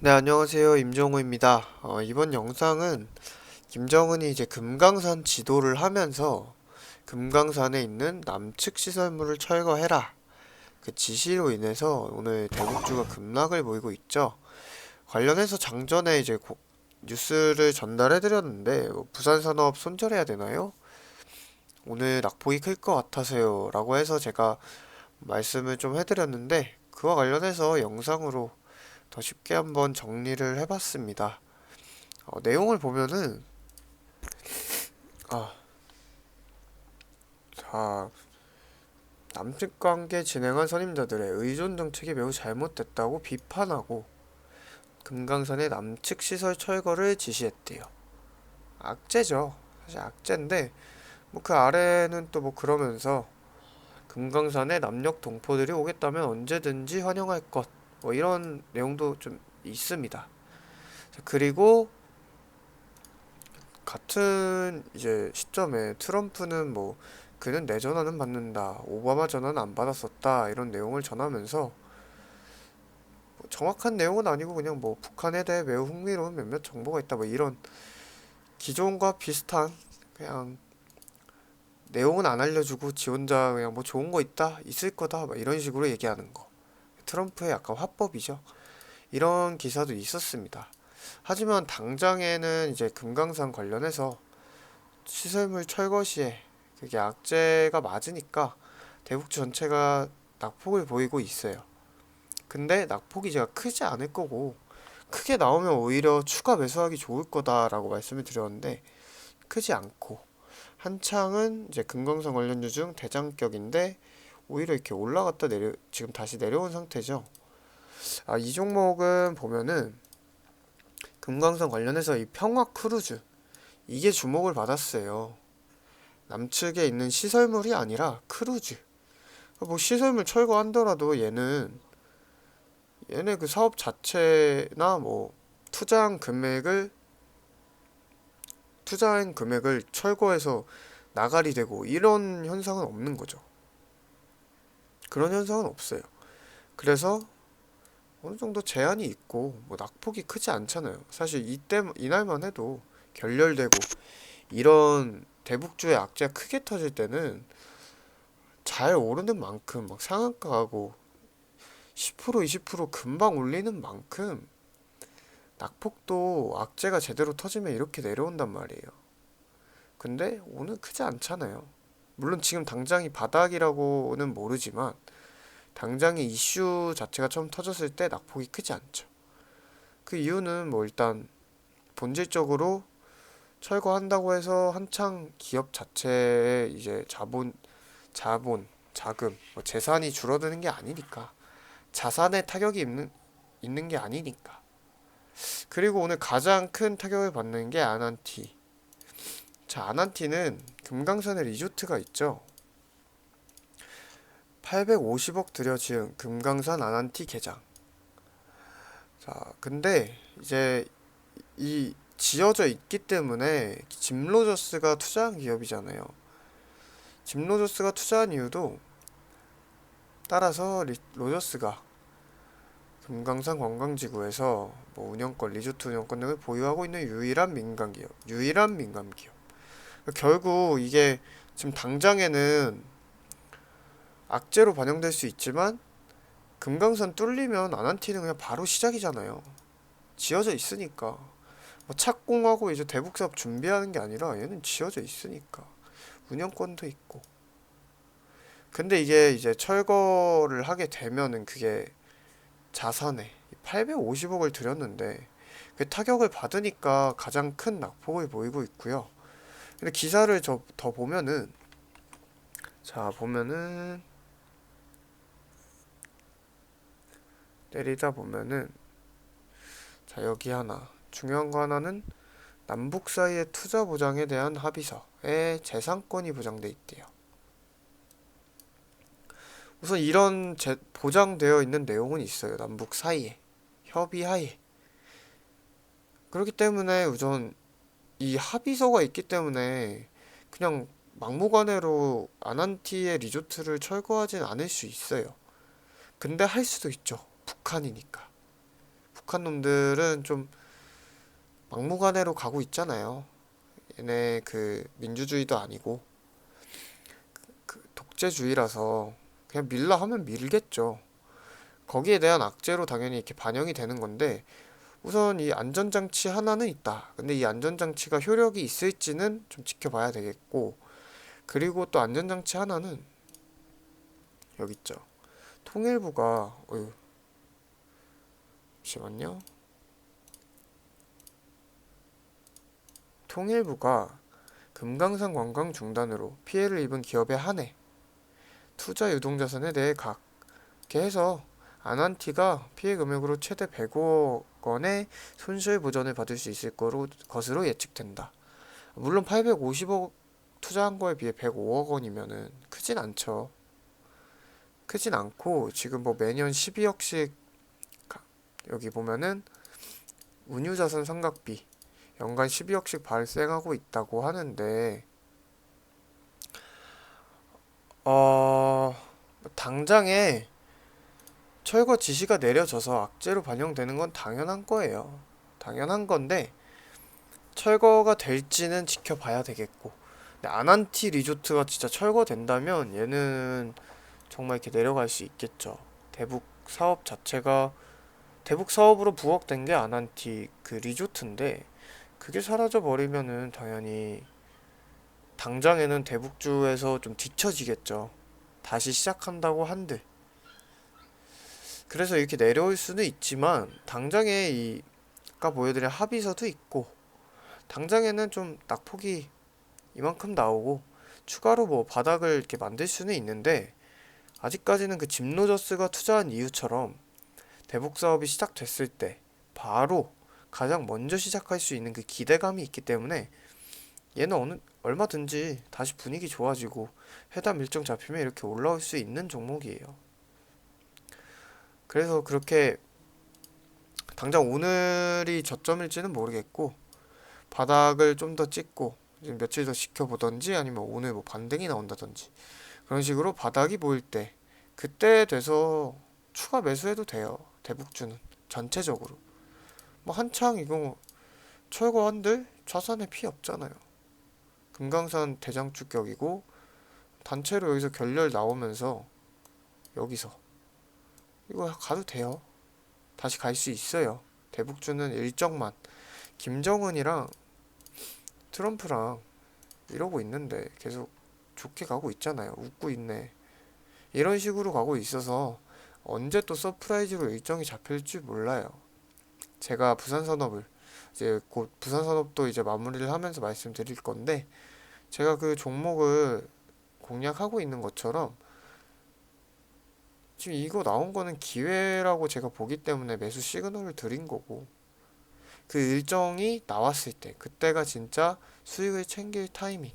네, 안녕하세요. 임정우입니다. 이번 영상은 김정은이 이제 금강산 지도를 하면서 금강산에 있는 남측 시설물을 철거해라. 그 지시로 인해서 오늘 대북주가 급락을 보이고 있죠. 관련해서 장전에 이제 뉴스를 전달해드렸는데 부산산업 손절해야 되나요? 오늘 낙폭이 클 것 같아서요. 라고 해서 제가 말씀을 좀 해드렸는데 그와 관련해서 영상으로 더 쉽게 한번 정리를 해봤습니다. 내용을 보면은 아, 자, 남측 관계 진행한 선임자들의 의존 정책이 매우 잘못됐다고 비판하고 금강산의 남측 시설 철거를 지시했대요. 악재죠. 사실 악재인데 뭐 그 아래는 또 뭐 그러면서 금강산에 남녘 동포들이 오겠다면 언제든지 환영할 것. 뭐 이런 내용도 좀 있습니다. 그리고 같은 이제 시점에 트럼프는 뭐 그는 내 전화는 받는다, 오바마 전화는 안 받았었다 이런 내용을 전하면서 뭐 정확한 내용은 아니고 그냥 뭐 북한에 대해 매우 흥미로운 몇몇 정보가 있다 뭐 이런 기존과 비슷한 그냥 내용은 안 알려주고 지 혼자 그냥 뭐 좋은 거 있다 있을 거다 막 이런 식으로 얘기하는 거 트럼프의 약간 화법이죠. 이런 기사도 있었습니다. 하지만 당장에는 이제 금강산 관련해서 시설물 철거 시에 그게 악재가 맞으니까 대북주 전체가 낙폭을 보이고 있어요. 근데 낙폭이 제가 크지 않을 거고 크게 나오면 오히려 추가 매수하기 좋을 거다라고 말씀을 드렸는데 크지 않고 한창은 이제 금강산 관련주 중 대장격인데 오히려 이렇게 올라갔다 내려 지금 다시 내려온 상태죠. 이 종목은 보면은 금강산 관련해서 이 평화 크루즈 이게 주목을 받았어요. 남측에 있는 시설물이 아니라 크루즈. 뭐 시설물 철거한더라도 얘네 그 사업 자체나 뭐 투자한 금액을 투자한 금액을 철거해서 나가리 되고 이런 현상은 없는 거죠. 그런 현상은 없어요. 그래서 어느 정도 제한이 있고 뭐 낙폭이 크지 않잖아요. 사실 이날만 해도 결렬되고 이런 대북주의 악재가 크게 터질 때는 잘 오르는 만큼 막 상한가 가고 10% 20% 금방 올리는 만큼 낙폭도 악재가 제대로 터지면 이렇게 내려온단 말이에요. 근데 오늘 크지 않잖아요. 물론 지금 당장이 바닥이라고는 모르지만 당장의 이슈 자체가 처음 터졌을 때 낙폭이 크지 않죠. 그 이유는 뭐 일단 본질적으로 철거한다고 해서 한창 기업 자체의 이제 자금, 뭐 재산이 줄어드는 게 아니니까 자산에 타격이 있는 게 아니니까. 그리고 오늘 가장 큰 타격을 받는 게 아난티. 자, 아난티는 금강산에 리조트가 있죠. 850억 들여 지은 금강산 아난티 개장. 자, 근데 이제 이 지어져 있기 때문에 짐로저스가 투자한 기업이잖아요. 짐로저스가 투자한 이유도 따라서 로저스가 금강산 관광지구에서 뭐 운영권, 리조트 운영권 등을 보유하고 있는 유일한 민간 기업. 결국 이게 지금 당장에는 악재로 반영될 수 있지만 금강산 뚫리면 아난티는 그냥 바로 시작이잖아요. 지어져 있으니까. 뭐 착공하고 이제 대북 사업 준비하는 게 아니라 얘는 지어져 있으니까 운영권도 있고. 근데 이게 이제 철거를 하게 되면은 그게 자산에 850억을 들였는데 그 타격을 받으니까 가장 큰 낙폭을 보이고 있고요. 근데 기사를 더 보면은 자 보면은 내리다 보면은 자 여기 하나 중요한 거 하나는 남북 사이의 투자 보장에 대한 합의서에 재산권이 보장돼 있대요. 우선 이런 보장되어 있는 내용은 있어요. 남북 사이에 협의하에. 그렇기 때문에 우선 이 합의서가 있기 때문에 그냥 막무가내로 아난티의 리조트를 철거하진 않을 수 있어요. 근데 할 수도 있죠. 북한이니까. 북한 놈들은 좀 막무가내로 가고 있잖아요. 얘네 그 민주주의도 아니고 그 독재주의라서 그냥 밀라 하면 밀겠죠. 거기에 대한 악재로 당연히 이렇게 반영이 되는 건데, 우선 이 안전장치 하나는 있다. 근데 이 안전장치가 효력이 있을지는 좀 지켜봐야 되겠고, 그리고 또 안전장치 하나는 여기 있죠. 통일부가 잠시만요. 통일부가 금강산 관광 중단으로 피해를 입은 기업에 한해 투자 유동자산에 대해 각게 해서 아난티가 피해 금액으로 최대 100억 원의 손실 보전을 받을 수 있을 것으로 예측된다. 물론 850억 투자한 거에 비해 105억 원이면은 크진 않죠. 크진 않고 지금 뭐 매년 12억씩 여기 보면은 운유자산 상각비 연간 12억씩 발생하고 있다고 하는데, 당장에 철거 지시가 내려져서 악재로 반영되는 건 당연한 거예요. 당연한 건데 철거가 될지는 지켜봐야 되겠고, 근데 아난티 리조트가 진짜 철거된다면 얘는 정말 이렇게 내려갈 수 있겠죠. 대북 사업 자체가 대북 사업으로 부각된 게 아난티 그 리조트인데, 그게 사라져 버리면은 당연히 당장에는 대북주에서 좀 뒤처지겠죠. 다시 시작한다고 한들. 그래서 이렇게 내려올 수는 있지만 당장에 이 아까 보여드린 합의서도 있고, 당장에는 좀 낙폭이 이만큼 나오고 추가로 뭐 바닥을 이렇게 만들 수는 있는데, 아직까지는 그 짐노저스가 투자한 이유처럼 대북 사업이 시작됐을 때 바로 가장 먼저 시작할 수 있는 그 기대감이 있기 때문에 얘는 얼마든지 다시 분위기 좋아지고 회담 일정 잡히면 이렇게 올라올 수 있는 종목이에요. 그래서 그렇게 당장 오늘이 저점일지는 모르겠고, 바닥을 좀 더 찍고 며칠 더 지켜보던지 아니면 오늘 뭐 반등이 나온다든지 그런 식으로 바닥이 보일 때 그때 돼서 추가 매수해도 돼요. 대북주는 전체적으로 뭐 한창 이거 철거한들 자산에 피해 없잖아요. 금강산 대장주격이고 단체로 여기서 결렬 나오면서 여기서 이거 가도 돼요. 다시 갈 수 있어요. 대북주는 일정만 김정은이랑 트럼프랑 이러고 있는데 계속 좋게 가고 있잖아요. 웃고 있네. 이런 식으로 가고 있어서 언제 또 서프라이즈로 일정이 잡힐지 몰라요. 제가 부산산업을 이제 곧 부산산업도 이제 마무리를 하면서 말씀드릴 건데, 제가 그 종목을 공략하고 있는 것처럼 지금 이거 나온 거는 기회라고 제가 보기 때문에 매수 시그널을 드린 거고, 그 일정이 나왔을 때 그때가 진짜 수익을 챙길 타이밍,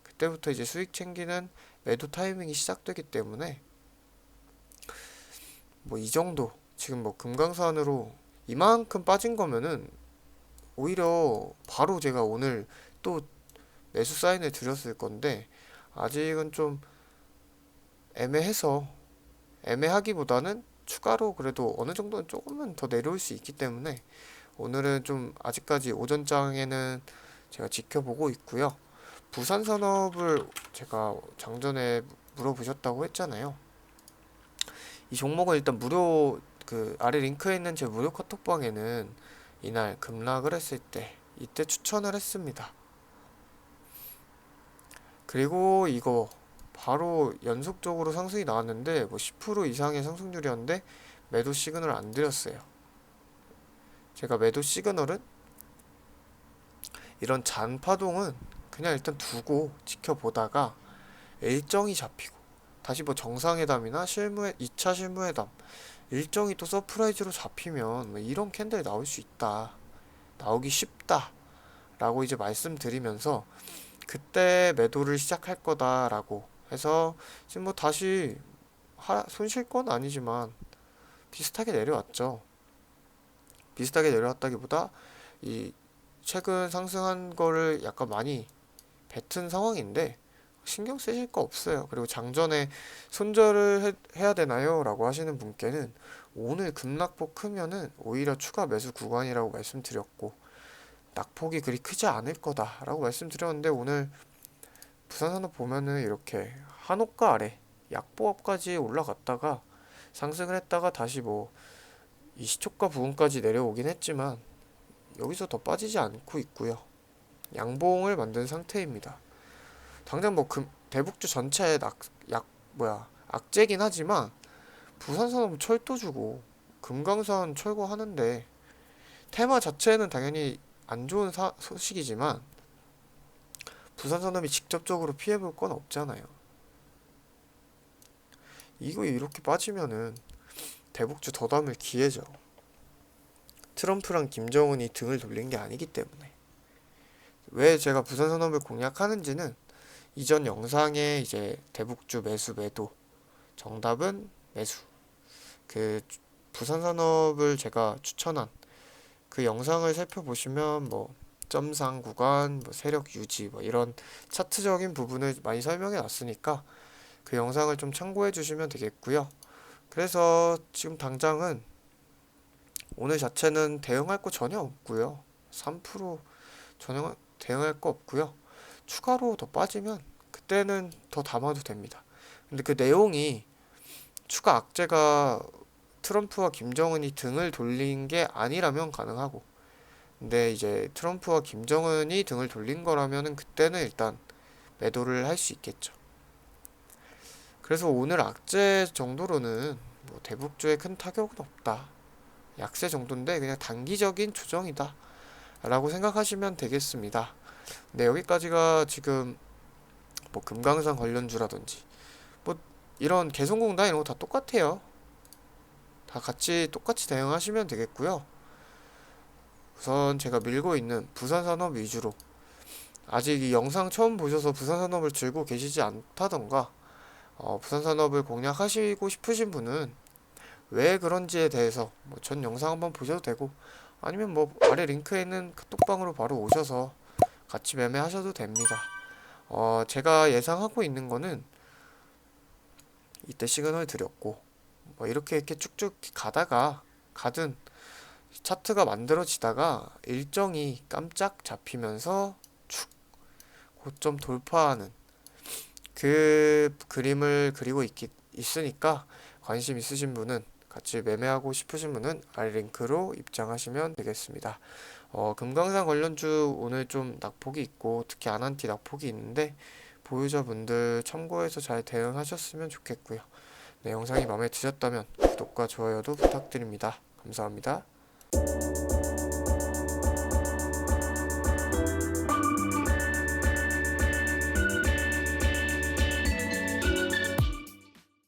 그때부터 이제 수익 챙기는 매도 타이밍이 시작되기 때문에 뭐 이 정도 지금 뭐 금강산으로 이만큼 빠진 거면은 오히려 바로 제가 오늘 또 매수 사인을 드렸을 건데, 아직은 좀 애매해서, 애매하기보다는 추가로 그래도 어느 정도는 조금은 더 내려올 수 있기 때문에 오늘은 좀 아직까지 오전장에는 제가 지켜보고 있고요. 부산산업을 제가 장전에 물어보셨다고 했잖아요. 이 종목은 일단 무료, 그 아래 링크에 있는 제 무료 카톡방에는 이날 급락을 했을 때 이때 추천을 했습니다. 그리고 이거 바로 연속적으로 상승이 나왔는데 뭐 10% 이상의 상승률이었는데 매도 시그널 안 드렸어요. 제가 매도 시그널은 이런 잔파동은 그냥 일단 두고 지켜보다가 일정이 잡히고 다시 뭐 정상회담이나 2차 실무회담 일정이 또 서프라이즈로 잡히면 뭐 이런 캔들 나올 수 있다, 나오기 쉽다 라고 이제 말씀드리면서 그때 매도를 시작할 거다라고 해서 지금 뭐 다시 손실 건 아니지만 비슷하게 내려왔죠. 비슷하게 내려왔다기보다 이 최근 상승한 거를 약간 많이 뱉은 상황인데, 신경 쓰실 거 없어요. 그리고 장전에 손절을 해야 되나요? 라고 하시는 분께는 오늘 급락폭 크면은 오히려 추가 매수 구간이라고 말씀드렸고 낙폭이 그리 크지 않을 거다라고 말씀드렸는데 오늘 부산산업 보면은 이렇게 한옥가 아래 약보합까지 올라갔다가 상승을 했다가 다시 뭐 이 시초가 부분까지 내려오긴 했지만 여기서 더 빠지지 않고 있고요. 양봉을 만든 상태입니다. 당장 뭐 대북주 전체에 악재긴 하지만 부산산업은 철도주고 금강산 철거하는데 테마 자체는 당연히 안 좋은 소식이지만 부산산업이 직접적으로 피해볼 건 없잖아요. 이거 이렇게 빠지면은 대북주 더 담을 기회죠. 트럼프랑 김정은이 등을 돌린 게 아니기 때문에. 왜 제가 부산산업을 공략하는지는 이전 영상에 이제 대북주 매수 매도 정답은 매수 그 부산산업을 제가 추천한 그 영상을 살펴보시면 뭐 점상 구간, 뭐 세력 유지 뭐 이런 차트적인 부분을 많이 설명해 놨으니까 그 영상을 좀 참고해 주시면 되겠고요. 그래서 지금 당장은 오늘 자체는 대응할 거 전혀 없고요. 3% 전혀 대응할 거 없고요. 추가로 더 빠지면 그때는 더 담아도 됩니다. 근데 그 내용이 추가 악재가 트럼프와 김정은이 등을 돌린 게 아니라면 가능하고 근데 이제 트럼프와 김정은이 등을 돌린 거라면은 그때는 일단 매도를 할 수 있겠죠. 그래서 오늘 악재 정도로는 뭐 대북주에 큰 타격은 없다. 약세 정도인데 그냥 단기적인 조정이다. 라고 생각하시면 되겠습니다. 네, 여기까지가 지금 뭐 금강산 관련주라든지 뭐 이런 개성공단 이런 거 다 똑같아요. 다 같이 똑같이 대응하시면 되겠고요. 우선 제가 밀고 있는 부산산업 위주로 아직 이 영상 처음 보셔서 부산산업을 들고 계시지 않다던가 부산산업을 공략하시고 싶으신 분은 왜 그런지에 대해서 뭐 전 영상 한번 보셔도 되고 아니면 뭐 아래 링크에 있는 카톡방으로 바로 오셔서 같이 매매하셔도 됩니다. 제가 예상하고 있는 거는 이때 시그널 드렸고 뭐 이렇게 쭉쭉 가든 차트가 만들어지다가 일정이 깜짝 잡히면서 축 고점 돌파하는 그 그림을 그리고 있으니까 관심 있으신 분은 같이 매매하고 싶으신 분은 아래 링크로 입장하시면 되겠습니다. 금강산 관련주 오늘 좀 낙폭이 있고 특히 아난티 낙폭이 있는데 보유자분들 참고해서 잘 대응하셨으면 좋겠고요. 네, 영상이 마음에 드셨다면 구독과 좋아요도 부탁드립니다. 감사합니다.